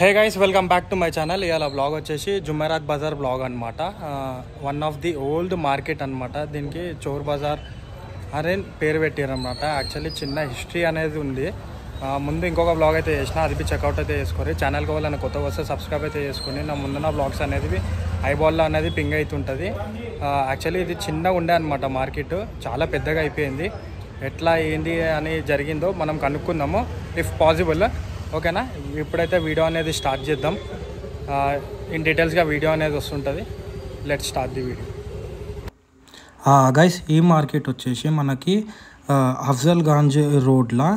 Hey guys, welcome back to my channel. ఇవాళ blog వచ్చేసి Jumerat Bazar blog అనమాట. One of the old market అనమాట. దీనికి చోర్ బజార్ అనే పేరు పెట్టారనమాట. యాక్చువల్లీ చిన్న హిస్టరీ అనేది ఉంది. ముందు ఇంకొక బ్లాగ్ అయితే చేసిన, అది చెక్అవుట్ అయితే చేసుకోండి. ఛానల్కి వాళ్ళని కొత్తగా వస్తే సబ్స్క్రైబ్ అయితే చేసుకోండి. నా ముందున్న బ్లాగ్స్ అనేది ఐబాల్లో అనేది పింగ్ అవుతుంటుంది. యాక్చువల్లీ ఇది చిన్నగా ఉండే అనమాట మార్కెట్, చాలా పెద్దగా అయిపోయింది. ఎట్లా ఏంది అని జరిగిందో మనం కనుక్కుందాము ఇఫ్ పాసిబుల్. ఓకేనా, ఇప్పుడైతే వీడియో అనేది స్టార్ట్ చేద్దాం. ఇన్ డీటెయిల్స్గా వీడియో అనేది వస్తుంటుంది. Let's start the video. Guys, ఈ మార్కెట్ వచ్చేసి మనకి అఫ్జల్ గంజ్ రోడ్లో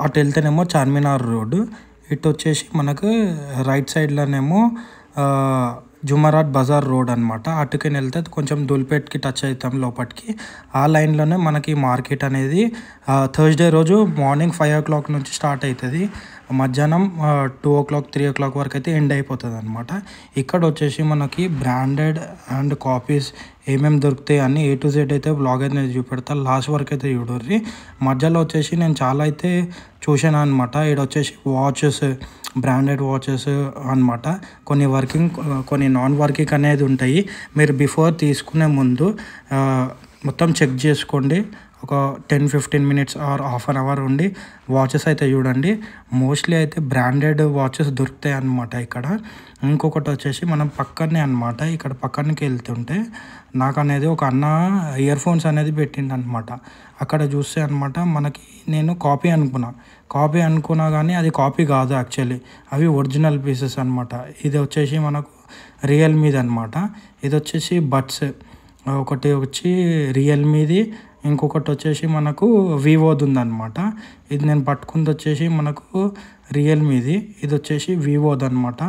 అటు వెళ్తేనేమో చార్మినార్ రోడ్, ఇటు వచ్చేసి మనకు రైట్ సైడ్లోనేమో జుమెరాత్ బజార్ రోడ్ అనమాట. అటుకని వెళ్తే కొంచెం దుల్పేట్కి టచ్ అవుతాం లోపలికి. ఆ లైన్లోనే మనకి మార్కెట్ అనేది థర్స్డే రోజు మార్నింగ్ 5 o'clock నుంచి స్టార్ట్ అవుతుంది. మధ్యాహ్నం 2 o'clock 3 o'clock వరకు అయితే ఎండ్ అయిపోతుంది అనమాట. ఇక్కడ వచ్చేసి మనకి బ్రాండెడ్ అండ్ కాపీస్ ఏమేమి దొరుకుతాయి అని A to Z అయితే బ్లాగ్ అయితే నేను చూపెడతా. లాస్ట్ వరకు అయితే చూడర్రి. మధ్యలో వచ్చేసి నేను చాలా అయితే చూసాను అనమాట. ఇక్కడ వచ్చేసి వాచెస్, బ్రాండెడ్ వాచెస్ అనమాట. కొన్ని వర్కింగ్, కొన్ని నాన్ వర్కింగ్ అనేది ఉంటాయి. మీరు బిఫోర్ తీసుకునే ముందు మొత్తం చెక్ చేసుకోండి. ఒక 10-15 minutes or half an hour ఉండి వాచెస్ అయితే చూడండి. మోస్ట్లీ అయితే బ్రాండెడ్ వాచెస్ దొరుకుతాయి అన్నమాట ఇక్కడ. ఇంకొకటి వచ్చేసి మనం పక్కనే అనమాట, ఇక్కడ పక్కనకి వెళ్తుంటే నాకు అనేది ఒక అన్న ఇయర్ ఫోన్స్ అనేది పెట్టిండు అనమాట. అక్కడ చూస్తే అనమాట మనకి, నేను కాపీ అనుకున్నా కానీ అది కాపీ కాదు యాక్చువల్లీ, అవి ఒరిజినల్ పీసెస్ అనమాట. ఇది వచ్చేసి మనకు రియల్మీది అనమాట. ఇది వచ్చేసి బడ్స్, ఒకటి వచ్చి రియల్మీది, ఇంకొకటి వచ్చేసి మనకు వివోది ఉందన్నమాట. ఇది నేను పట్టుకుంది వచ్చేసి మనకు రియల్మీది, ఇది వచ్చేసి వివోది అనమాట,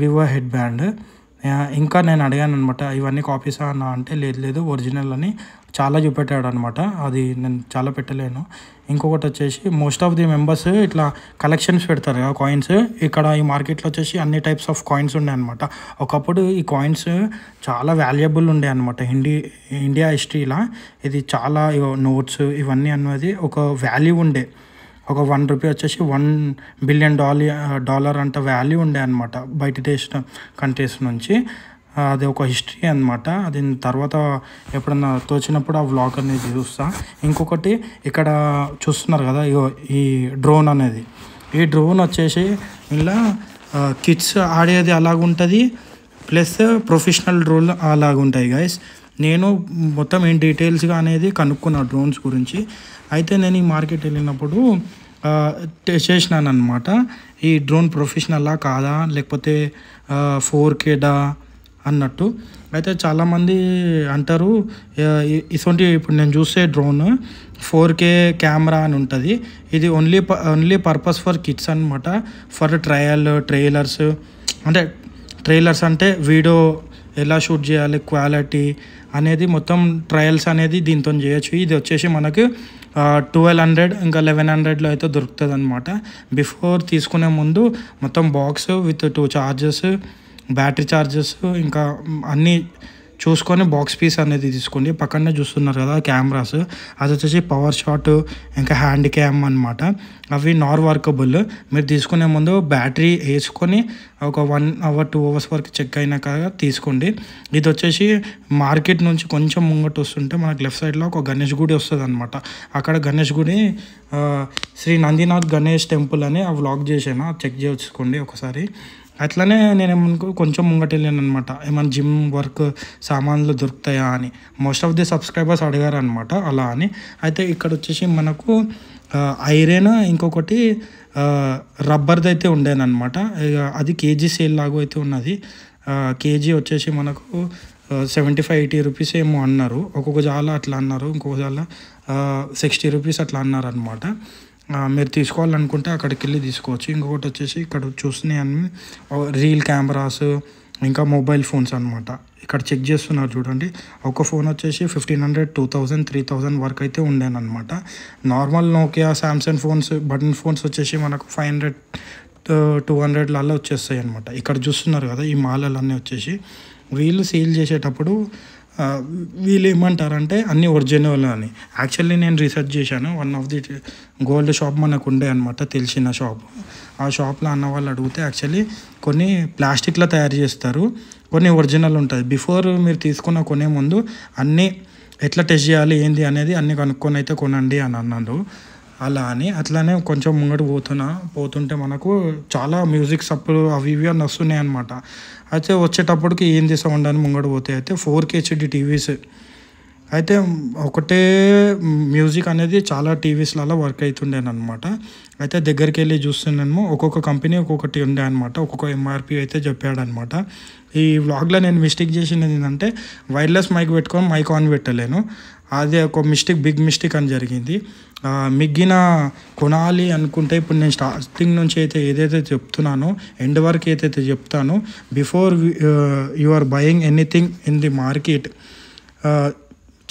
వివో హెడ్ బ్యాండ్. ఇంకా నేను అడిగాను అనమాట, ఇవన్నీ కాపీసా అన్న అంటే లేదు ఒరిజినల్ అని చాలా చూపెట్టాడు అనమాట. అది నేను చాలా పెట్టలేను. ఇంకొకటి వచ్చేసి మోస్ట్ ఆఫ్ ది మెంబర్స్ ఇట్లా కలెక్షన్స్ పెడతారు కదా కాయిన్స్. ఇక్కడ ఈ మార్కెట్లో వచ్చేసి అన్ని టైప్స్ ఆఫ్ కాయిన్స్ ఉండే అనమాట. ఒకప్పుడు ఈ కాయిన్స్ చాలా వాల్యుబుల్ ఉండే అనమాట. ఇండియా హిస్టరీలో ఇది చాలా నోట్స్ ఇవన్నీ అన్నది ఒక వాల్యూ ఉండే. ఒక ₹1 వచ్చేసి $1 billion అంత వాల్యూ ఉండే అనమాట బయట కంట్రీస్ నుంచి. అది ఒక హిస్టరీ అనమాట. దీని తర్వాత ఎప్పుడన్నా తోచినప్పుడు ఆ వ్లాగ్ అనేది చూస్తా. ఇంకొకటి ఇక్కడ చూస్తున్నారు కదా, ఈ డ్రోన్ అనేది, ఈ డ్రోన్ వచ్చేసి ఇలా కిడ్స్ ఆడేది అలాగుంటుంది, ప్లస్ ప్రొఫెషనల్ డ్రోన్ అలాగుంటాయి గైస్. నేను మొత్తం ఏం డీటెయిల్స్గా అనేది కనుక్కున్నా డ్రోన్స్ గురించి. అయితే నేను ఈ మార్కెట్ వెళ్ళినప్పుడు చేసినాను అనమాట, ఈ డ్రోన్ ప్రొఫెషనల్లా కాదా లేకపోతే 4K అన్నట్టు. అయితే చాలామంది అంటారు ఇటువంటి, ఇప్పుడు నేను చూసే డ్రోన్ 4K కెమెరా అని ఉంటుంది. ఇది ఓన్లీ పర్పస్ ఫర్ కిడ్స్ అనమాట. ఫర్ ట్రైలర్స్ అంటే వీడియో ఎలా షూట్ చేయాలి, క్వాలిటీ అనేది మొత్తం ట్రయల్స్ అనేది దీంతో చేయొచ్చు. ఇది వచ్చేసి మనకు 1200 ఇంకా 1100లో అయితే దొరుకుతుంది అనమాట. బిఫోర్ తీసుకునే ముందు మొత్తం box with 2 charges, battery charges ఇంకా అన్నీ చూసుకొని బాక్స్ పీస్ అనేది తీసుకోండి. పక్కనే చూస్తున్నారు కదా కెమెరాస్, అది వచ్చేసి పవర్ షాట్ ఇంకా హ్యాండ్ క్యామ్ అనమాట. అవి నార్ వర్కబుల్. మీరు తీసుకునే ముందు బ్యాటరీ వేసుకొని ఒక 1 hour 2 hours వరకు చెక్ అయినాక తీసుకోండి. ఇది వచ్చేసి మార్కెట్ నుంచి కొంచెం ముంగట వస్తుంటే మనకు లెఫ్ట్ సైడ్లో ఒక గణేష్ గుడి వస్తుంది అనమాట. అక్కడ గణేష్ గుడి శ్రీ నందినాథ్ గణేష్ టెంపుల్ అని ఆ వ్లాగ్ చేసాను, చెక్ చేసుకోండి ఒకసారి. అట్లనే నేను కొంచెం ముంగట వెళ్ళాను అనమాట, ఏమైనా జిమ్ వర్క్ సామాన్లు దొరుకుతాయా అని. మోస్ట్ ఆఫ్ ది సబ్స్క్రైబర్స్ అడిగారు అనమాట అలా అని. అయితే ఇక్కడ వచ్చేసి మనకు ఐరన్, ఇంకొకటి రబ్బర్ది అయితే ఉండేనమాట. అది కేజీ సేల్ లాగా అయితే ఉన్నది. కేజీ వచ్చేసి మనకు 75-80 రూపీస్ ఏమో అన్నారు. ఒక్కొక్క జాల అట్లా అన్నారు, ఇంకొక జాల 60 రూపీస్ అట్లా అన్నారు అనమాట. మీరు తీసుకోవాలనుకుంటే అక్కడికి వెళ్ళి తీసుకోవచ్చు. ఇంకొకటి వచ్చేసి ఇక్కడ చూస్తున్నాయి అన్ని రీల్ కెమెరాస్ ఇంకా మొబైల్ ఫోన్స్ అనమాట. ఇక్కడ చెక్ చేస్తున్నారు చూడండి. ఒక ఫోన్ వచ్చేసి 1500, 2000, 3000 వరకు అయితే ఉండేనమాట. Normal Nokia, Samsung phones, button phones వచ్చేసి మనకు 500, 200లలో వచ్చేస్తాయి అనమాట. ఇక్కడ చూస్తున్నారు కదా ఈ మాలలన్నీ వచ్చేసి వీళ్ళు సేల్ చేసేటప్పుడు వీళ్ళు ఏమంటారంటే అన్నీ ఒరిజినల్ అని. యాక్చువల్లీ నేను రీసెర్చ్ చేశాను. One of the gold shop మనకు ఉండే అనమాట, తెలిసిన షాప్. ఆ షాప్లో అన్న వాళ్ళు అడిగితే యాక్చువల్లీ కొన్ని ప్లాస్టిక్లో తయారు చేస్తారు, కొన్ని ఒరిజినల్ ఉంటుంది. బిఫోర్ మీరు తీసుకున్న కొనే ముందు అన్నీ ఎట్లా టెస్ట్ చేయాలి ఏంది అనేది అన్నీ కనుక్కొని అయితే కొనండి అని అన్నారు. అలా అని అట్లానే కొంచెం ముంగడు పోతుంటే మనకు చాలా మ్యూజిక్ సప్పుడు అవి ఇవి అని వస్తున్నాయి అనమాట. అయితే వచ్చేటప్పటికి ఏంది సౌండ్ అని ముంగడు పోతే అయితే 4K HD టీవీస్ అయితే ఒకటే మ్యూజిక్ అనేది చాలా టీవీస్లలో వర్క్ అవుతుండేనమాట. అయితే దగ్గరికి వెళ్ళి చూస్తున్నాము, ఒక్కొక్క కంపెనీ ఒక్కొక్కటి ఉండే అనమాట, ఒక్కొక్క MRP అయితే చెప్పాడనమాట. ఈ వ్లాగ్లో నేను మిస్టేక్ చేసినది ఏంటంటే వైర్లెస్ మైక్ పెట్టుకొని మైక్ ఆన్ పెట్టలేను. అదే ఒక బిగ్ మిస్టేక్ అని జరిగింది. మిగిలిన కొనాలి అనుకుంటే ఇప్పుడు నేను స్టార్టింగ్ నుంచి అయితే ఏదైతే చెప్తున్నానో ఎండ్ వరకు ఏదైతే చెప్తానో, before you are buying anything in the market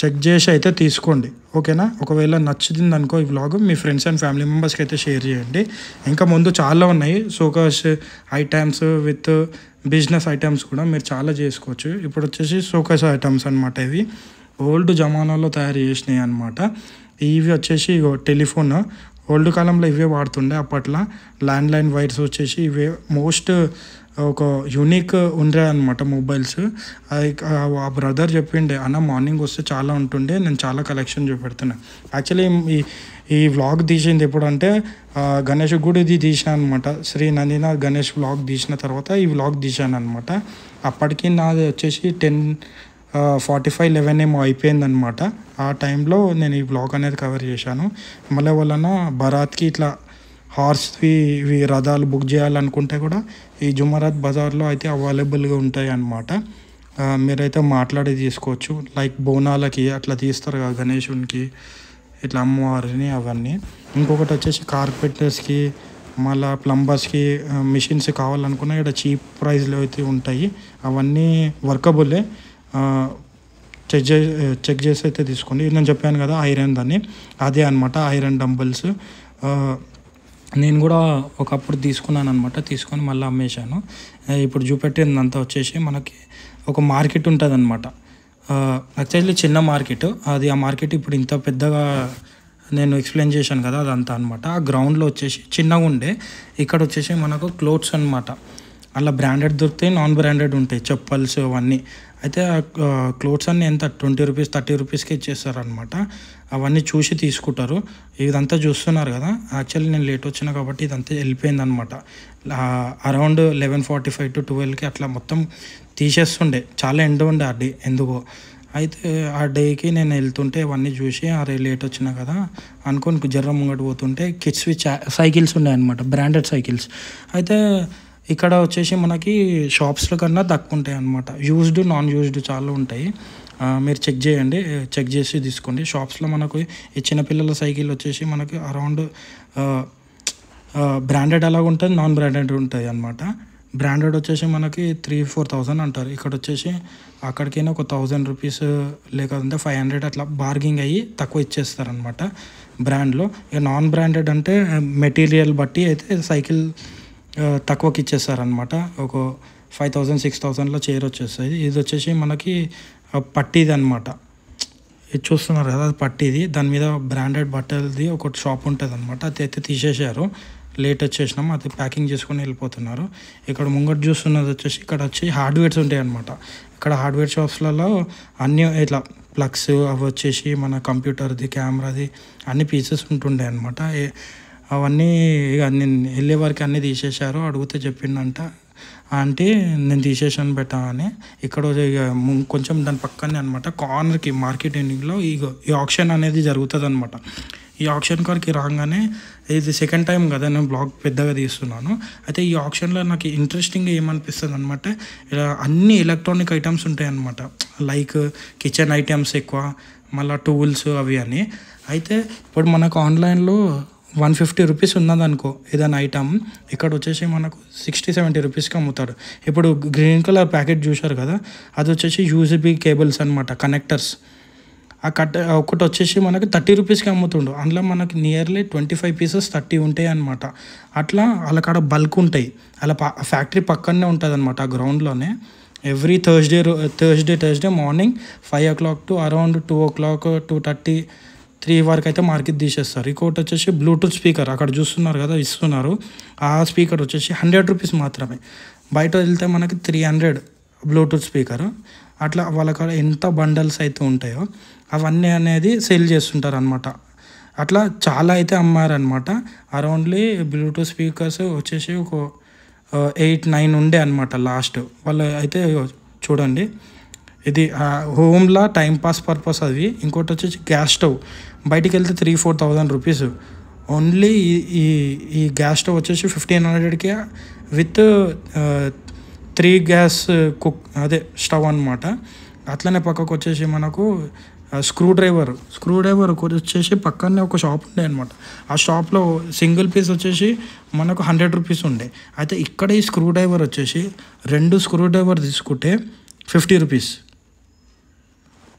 check చేసి అయితే తీసుకోండి, ఓకేనా. ఒకవేళ నచ్చుతుంది అనుకో ఈ వ్లాగ్, మీ ఫ్రెండ్స్ అండ్ ఫ్యామిలీ మెంబర్స్కి అయితే షేర్ చేయండి. ఇంకా ముందు చాలా ఉన్నాయి showcase items with business items కూడా మీరు చాలా చేసుకోవచ్చు. ఇప్పుడు వచ్చేసి షోకాస్ ఐటమ్స్ అనమాట. ఇవి ఓల్డ్ జమానాలో తయారు చేసినాయి అనమాట. ఇవి వచ్చేసి టెలిఫోన్, ఓల్డ్ కాలంలో ఇవే వాడుతుండే అప్పట్లో. ల్యాండ్లైన్ వైర్స్ వచ్చేసి ఇవే మోస్ట్ ఒక యూనిక్ ఉండే అనమాట మొబైల్స్. ఆ బ్రదర్ చెప్పిండే అన్న మార్నింగ్ వస్తే చాలా ఉంటుండే, నేను చాలా కలెక్షన్ చూపెడుతున్నా. యాక్చువల్లీ ఈ వ్లాగ్ తీసింది ఎప్పుడంటే గణేష్ గుడిది తీసిన అనమాట. శ్రీ నందినాథ్ గణేష్ వ్లాగ్ తీసిన తర్వాత ఈ వ్లాగ్ తీసాను అనమాట. అప్పటికి నాది వచ్చేసి 10:45-11 ఏమో అయిపోయిందనమాట. ఆ టైంలో నేను ఈ వ్లాగ్ అనేది కవర్ చేశాను. మళ్ళీ వలన బరాత్కి ఇట్లా ఇవి రథాలు బుక్ చేయాలనుకుంటే కూడా ఈ జుమరాత్ బజార్లో అయితే అవైలబుల్గా ఉంటాయి అన్నమాట. మీరైతే మాట్లాడి తీసుకోవచ్చు. లైక్ బోనాలకి అట్లా తీస్తారు కదా గణేశునికి, ఇట్లా అమ్మవారిని అవన్నీ. ఇంకొకటి వచ్చేసి కార్పెంటర్స్కి, మళ్ళీ ప్లంబర్స్కి మిషన్స్ కావాలనుకున్నా ఇక్కడ చీప్ ప్రైస్లో అయితే ఉంటాయి. అవన్నీ వర్కబుల్లే, చెక్ చేసి అయితే తీసుకోండి. నేను చెప్పాను కదా ఐరన్ దాన్ని, అదే అనమాట ఐరన్ డంబుల్స్. నేను కూడా ఒకప్పుడు తీసుకున్నాను అనమాట, తీసుకొని మళ్ళీ అమ్మేశాను. ఇప్పుడు చూపెట్టిందంతా వచ్చేసి మనకి ఒక మార్కెట్ ఉంటుంది అనమాట. యాక్చువల్లీ చిన్న మార్కెట్ అది. ఆ మార్కెట్ ఇప్పుడు ఇంత పెద్దగా నేను ఎక్స్ప్లెయిన్ చేశాను కదా, అదంతా అనమాట. ఆ గ్రౌండ్లో వచ్చేసి చిన్నగా ఉండే, ఇక్కడ వచ్చేసి మనకు క్లోత్స్ అనమాట. అలా బ్రాండెడ్ దొరుకుతాయి, నాన్ బ్రాండెడ్ ఉంటాయి, చెప్పల్స్ అవన్నీ. అయితే క్లోత్స్ అన్నీ ఎంత 20 రూపీస్ 30 రూపీస్కి ఇచ్చేస్తారనమాట. అవన్నీ చూసి తీసుకుంటారు. ఇదంతా చూస్తున్నారు కదా. యాక్చువల్లీ నేను లేట్ వచ్చినా కాబట్టి ఇదంతా వెళ్ళిపోయింది అనమాట. అరౌండ్ 11:45 to 12కి అట్లా మొత్తం తీసేస్తుండే. చాలా ఎండ ఉండే ఆ డే ఎందుకో. అయితే ఆ డేకి నేను వెళ్తుంటే ఇవన్నీ చూసి అరే లేట్ వచ్చినా కదా అనుకోని జర్ర ముంగట పోతుంటే కిడ్స్వి సైకిల్స్ ఉండే అనమాట, బ్రాండెడ్ సైకిల్స్. అయితే ఇక్కడ వచ్చేసి మనకి షాప్స్లో కన్నా తక్కువ ఉంటాయి అన్నమాట. యూజ్డ్ నాన్ యూజ్డ్ చాలా ఉంటాయి. మీరు చెక్ చేయండి, చెక్ చేసి తీసుకోండి. షాప్స్లో మనకు ఈ చిన్నపిల్లల సైకిల్ వచ్చేసి మనకి అరౌండ్ బ్రాండెడ్ అలాగ ఉంటుంది, నాన్ బ్రాండెడ్ ఉంటుంది అనమాట. బ్రాండెడ్ వచ్చేసి మనకి 3,000-4,000 అంటారు. ఇక్కడ వచ్చేసి అక్కడికైనా ఒక 1,000 రూపీస్ లేకపోతే 500 అట్లా బార్గింగ్ అయ్యి తక్కువ ఇచ్చేస్తారనమాట బ్రాండ్లో. ఇక నాన్ బ్రాండెడ్ అంటే మెటీరియల్ బట్టి అయితే సైకిల్ తక్కువకి ఇచ్చేస్తారనమాట. ఒక 5,000-6,000లో చైర్ వచ్చేస్తుంది. ఇది వచ్చేసి మనకి పట్టీది అనమాట. ఇది చూస్తున్నారు కదా, అది పట్టీది. దాని మీద బ్రాండెడ్ బట్టలది ఒక షాప్ ఉంటుంది అనమాట. అది అయితే తీసేసారు, లేట్ వచ్చేసినాం. అది ప్యాకింగ్ చేసుకొని వెళ్ళిపోతున్నారు. ఇక్కడ ముంగట చూస్తున్నది వచ్చేసి ఇక్కడ వచ్చి హార్డ్వేర్స్ ఉంటాయి అనమాట. ఇక్కడ హార్డ్వేర్ షాప్స్లలో అన్నీ ఇట్లా ప్లగ్స్ అవి వచ్చేసి మన కంప్యూటర్ది, కెమెరాది అన్ని పీసెస్ ఉంటుండే అనమాట. అవన్నీ ఇక నేను వెళ్ళే వరకు అన్నీ తీసేశారు. అడిగితే చెప్పిండంట ఆంటీ నేను తీసేసాను బెటా అని. ఇక్కడ ఇక కొంచెం దాని పక్కనే అనమాట కార్నర్కి మార్కెట్ ఎండింగ్లో ఈ ఆక్షన్ అనేది జరుగుతుంది అనమాట. ఈ ఆక్షన్ కార్కి రాగానే ఇది సెకండ్ టైం కదా నేను బ్లాగ్ పెద్దగా తీస్తున్నాను. అయితే ఈ ఆప్షన్లో నాకు ఇంట్రెస్టింగ్గా ఏమనిపిస్తుంది అనమాట, ఇలా అన్ని ఎలక్ట్రానిక్ ఐటమ్స్ ఉంటాయి అన్నమాట. లైక్ కిచెన్ ఐటమ్స్ ఎక్కువ, మళ్ళీ టూల్స్ అవి అని. అయితే ఇప్పుడు మనకు ఆన్లైన్లో 150 రూపీస్ ఉన్నదనుకో ఏదైనా ఐటమ్, ఇక్కడ వచ్చేసి మనకు 60-70 రూపీస్కి అమ్ముతాడు. ఇప్పుడు గ్రీన్ కలర్ ప్యాకెట్ చూశారు కదా, అది వచ్చేసి యూఎస్బీ కేబుల్స్ అనమాట, కనెక్టర్స్. ఆ ఒకటి వచ్చేసి మనకి 30 రూపీస్కి అమ్ముతుండు. అందులో మనకి నియర్లీ 25 పీసెస్ 30 ఉంటాయి అనమాట. అట్లా వాళ్ళ కాడ బల్క్ ఉంటాయి. అలా ఫ్యాక్టరీ పక్కనే ఉంటుంది అనమాట, ఆ గ్రౌండ్లోనే. Every Thursday morning 5 o'clock to around 2 o'clock 2:30 3 వరకు అయితే మార్కెట్ తీసేస్తారు. ఇంకోటి వచ్చేసి బ్లూటూత్ స్పీకర్ అక్కడ చూస్తున్నారు కదా ఇస్తున్నారు. ఆ స్పీకర్ వచ్చేసి 100 రూపీస్ మాత్రమే. బయట వెళ్తే మనకి 300 బ్లూటూత్ స్పీకర్. అట్లా వాళ్ళ కాడ ఎంత బండల్స్ అయితే ఉంటాయో అవన్నీ అనేది సేల్ చేస్తుంటారు అనమాట. అట్లా చాలా అయితే అమ్మారనమాట. అరౌండ్లీ బ్లూటూత్ స్పీకర్స్ వచ్చేసి ఒక 8-9 ఉండే అనమాట లాస్ట్. వాళ్ళు అయితే చూడండి, ఇది హోమ్లో టైంపాస్ పర్పస్ అది. ఇంకోటి వచ్చేసి గ్యాస్ స్టవ్ బయటికి వెళ్తే 3-4 thousand రూపీస్. ఓన్లీ ఈ గ్యాస్ స్టవ్ వచ్చేసి 1500కే విత్ 3 గ్యాస్ అదే స్టవ్ అనమాట. అట్లనే పక్కకు వచ్చేసి మనకు స్క్రూ డ్రైవర్ వచ్చేసి పక్కనే ఒక షాప్ ఉండే అనమాట. ఆ షాప్లో సింగిల్ పీస్ వచ్చేసి మనకు 100 రూపీస్ ఉండే. అయితే ఇక్కడ ఈ స్క్రూ డ్రైవర్ వచ్చేసి 2 స్క్రూ డ్రైవర్ తీసుకుంటే 50 రూపీస్.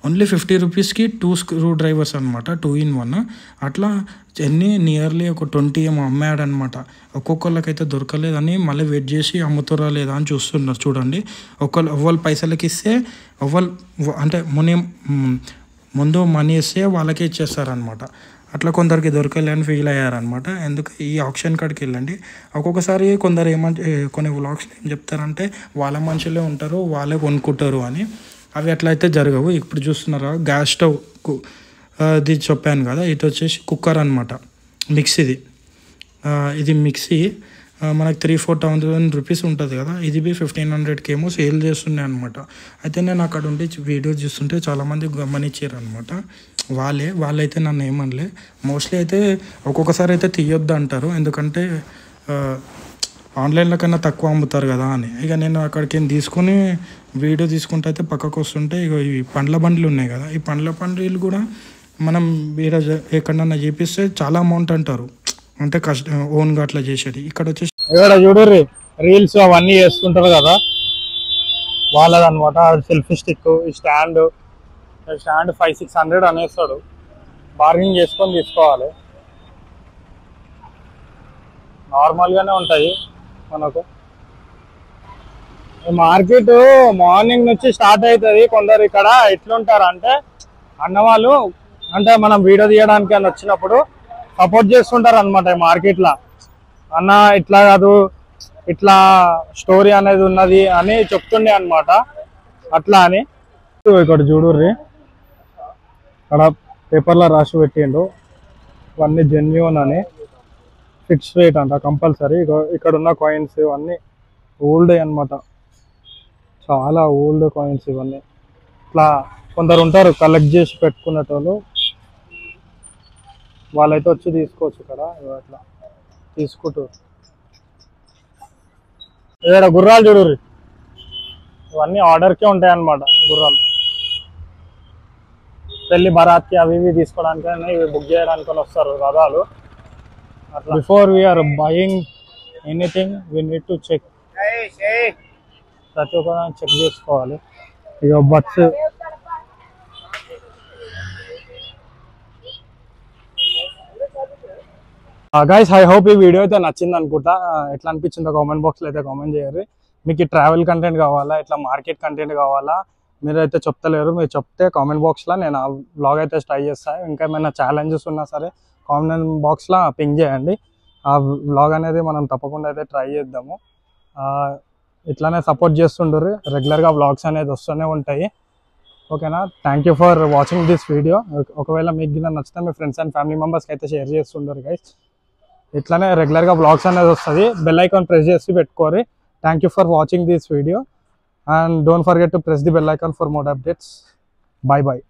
ఓన్లీ 50 రూపీస్కి 2 స్క్రూ డ్రైవర్స్ అనమాట, 2 in 1. అట్లా నియర్లీ ఒక 20 ఏమో అమ్మాడనమాట. ఒక్కొక్కళ్ళకైతే దొరకలేదని మళ్ళీ వెయిట్ చేసి అమ్ముతారా లేదా అని చూస్తున్నారు. చూడండి, ఎవ్వరు పైసలకి ఇస్తే అంటే ముందు మనీ ఇస్తే వాళ్ళకే ఇచ్చేస్తారనమాట. అట్లా కొందరికి దొరకలేని ఫీల్ అయ్యారనమాట. ఎందుకు ఈ ఆప్షన్ కాడికి వెళ్ళండి. ఒక్కొక్కసారి కొందరు కొన్ని వ్లాగ్స్ ఏం చెప్తారంటే వాళ్ళ మనుషులే ఉంటారు, వాళ్ళే కొనుక్కుంటారు అని. అవి అట్లయితే జరగవు. ఇప్పుడు చూస్తున్నారా గ్యాస్ స్టవ్ ఇది చెప్పాను కదా, ఇది వచ్చేసి కుక్కర్ అనమాట, మిక్సీది. ఇది మిక్సీ మనకు 3-4 thousand రూపీస్ ఉంటుంది కదా, ఇది 1500కి ఏమో సేల్ చేస్తున్నాయి అనమాట. అయితే నేను అక్కడ ఉండి వీడియో చూస్తుంటే చాలామంది గమనించారు అనమాట. వాళ్ళైతే నన్ను ఏమనలే. మోస్ట్లీ అయితే ఒక్కొక్కసారి అయితే తీయొద్దు అంటారు, ఎందుకంటే ఆన్లైన్లో కన్నా తక్కువ అమ్ముతారు కదా అని. ఇక నేను అక్కడికి తీసుకొని వీడియో తీసుకుంటే అయితే పక్కకు వస్తుంటే ఇక ఈ పండ్ల బండ్లు ఉన్నాయి కదా, ఈ పండ్ల బండ్లు కూడా మనం వేరే ఎక్కడన్నా చేపిస్తే చాలా అమౌంట్ అంటారు, అంటే ఓన్గా అట్లా చేసేది. ఇక్కడ వచ్చేసి ఇక్కడ చూడరు రీల్స్ అవన్నీ చేసుకుంటారు కదా వాళ్ళదనమాట. సెల్ఫీ స్టిక్, ఈ స్టాండ్ 500-600 అనేస్తాడు. బార్గెనింగ్ చేసుకొని తీసుకోవాలి. నార్మల్గానే ఉంటాయి మనకు. మార్కెట్ మార్నింగ్ నుంచి స్టార్ట్ అవుతుంది. కొందరు ఇక్కడ ఎట్లుంటారు అంటే అన్నవాళ్ళు, అంటే మనం వీడియో తీయడానికి అని వచ్చినప్పుడు సపోర్ట్ చేస్తుంటారు అనమాట. మార్కెట్లో అన్న ఇట్లా కాదు, ఇట్లా స్టోరీ అనేది ఉన్నది అని చెప్తుండే అనమాట. అట్లా అని ఇక్కడ చూడుర్రి, ఇక్కడ పేపర్లో రాసి పెట్టిండు ఇవన్నీ జెన్యూన్ అని, ఫిక్స్ రేట్ అంట కంపల్సరీ. ఇక్కడ ఉన్న కాయిన్స్ ఇవన్నీ ఓల్డ్ అనమాట, చాలా ఓల్డ్ కాయిన్స్ ఇవన్నీ. ఇట్లా కొందరు ఉంటారు కలెక్ట్ చేసి పెట్టుకునేటోళ్ళు, వాళ్ళైతే వచ్చి తీసుకోవచ్చు. ఇక్కడ అట్లా తీసుకుంటూ ఇక్కడ గుర్రాలు చూడుర్రి, ఇవన్నీ ఆర్డర్కే ఉంటాయి అన్నమాట. గుర్రాలు పెళ్లి బరాత్కి అవి ఇవి తీసుకోవడానికైనా ఇవి బుక్ చేయడానికి వస్తారు రథాలు. అట్లా before we're buying anything we need to check, ప్రతి ఒక్క చెక్ చేసుకోవాలి. ఇక బట్స్ గైస్, ఐ హోప్ ఈ వీడియో అయితే నచ్చింది అనుకుంటా. ఎట్లా అనిపించిందో కామెంట్ బాక్స్లో అయితే కామెంట్ చేయరు. మీకు ఈ ట్రావెల్ కంటెంట్ కావాలా, ఇట్లా మార్కెట్ కంటెంట్ కావాలా, మీరు అయితే చెప్తలేరు. మీరు చెప్తే కామెంట్ బాక్స్లో నేను ఆ వ్లాగ్ అయితే ట్రై చేస్తాను. ఇంకా ఏమైనా ఛాలెంజెస్ ఉన్నా సరే కామెంట్ బాక్స్లో పింగ్ చేయండి. ఆ వ్లాగ్ అనేది మనం తప్పకుండా అయితే ట్రై చేద్దాము. ఇట్లానే సపోర్ట్ చేస్తుండ్రు, రెగ్యులర్గా వ్లాగ్స్ అనేది వస్తూనే ఉంటాయి. ఓకేనా? Thank you for watching this video. ఒకవేళ మీకు నచ్చితే మీ ఫ్రెండ్స్ అండ్ ఫ్యామిలీ మెంబర్స్కి అయితే షేర్ చేస్తుండ్రు గైస్. ఇట్లానే రెగ్యులర్గా వ్లాగ్స్ అనేది వస్తుంది. బెల్ ఐకాన్ ప్రెస్ చేసి పెట్టుకోరి. Thank you for watching this video and don't forget to press the bell icon for more updates. Bye bye.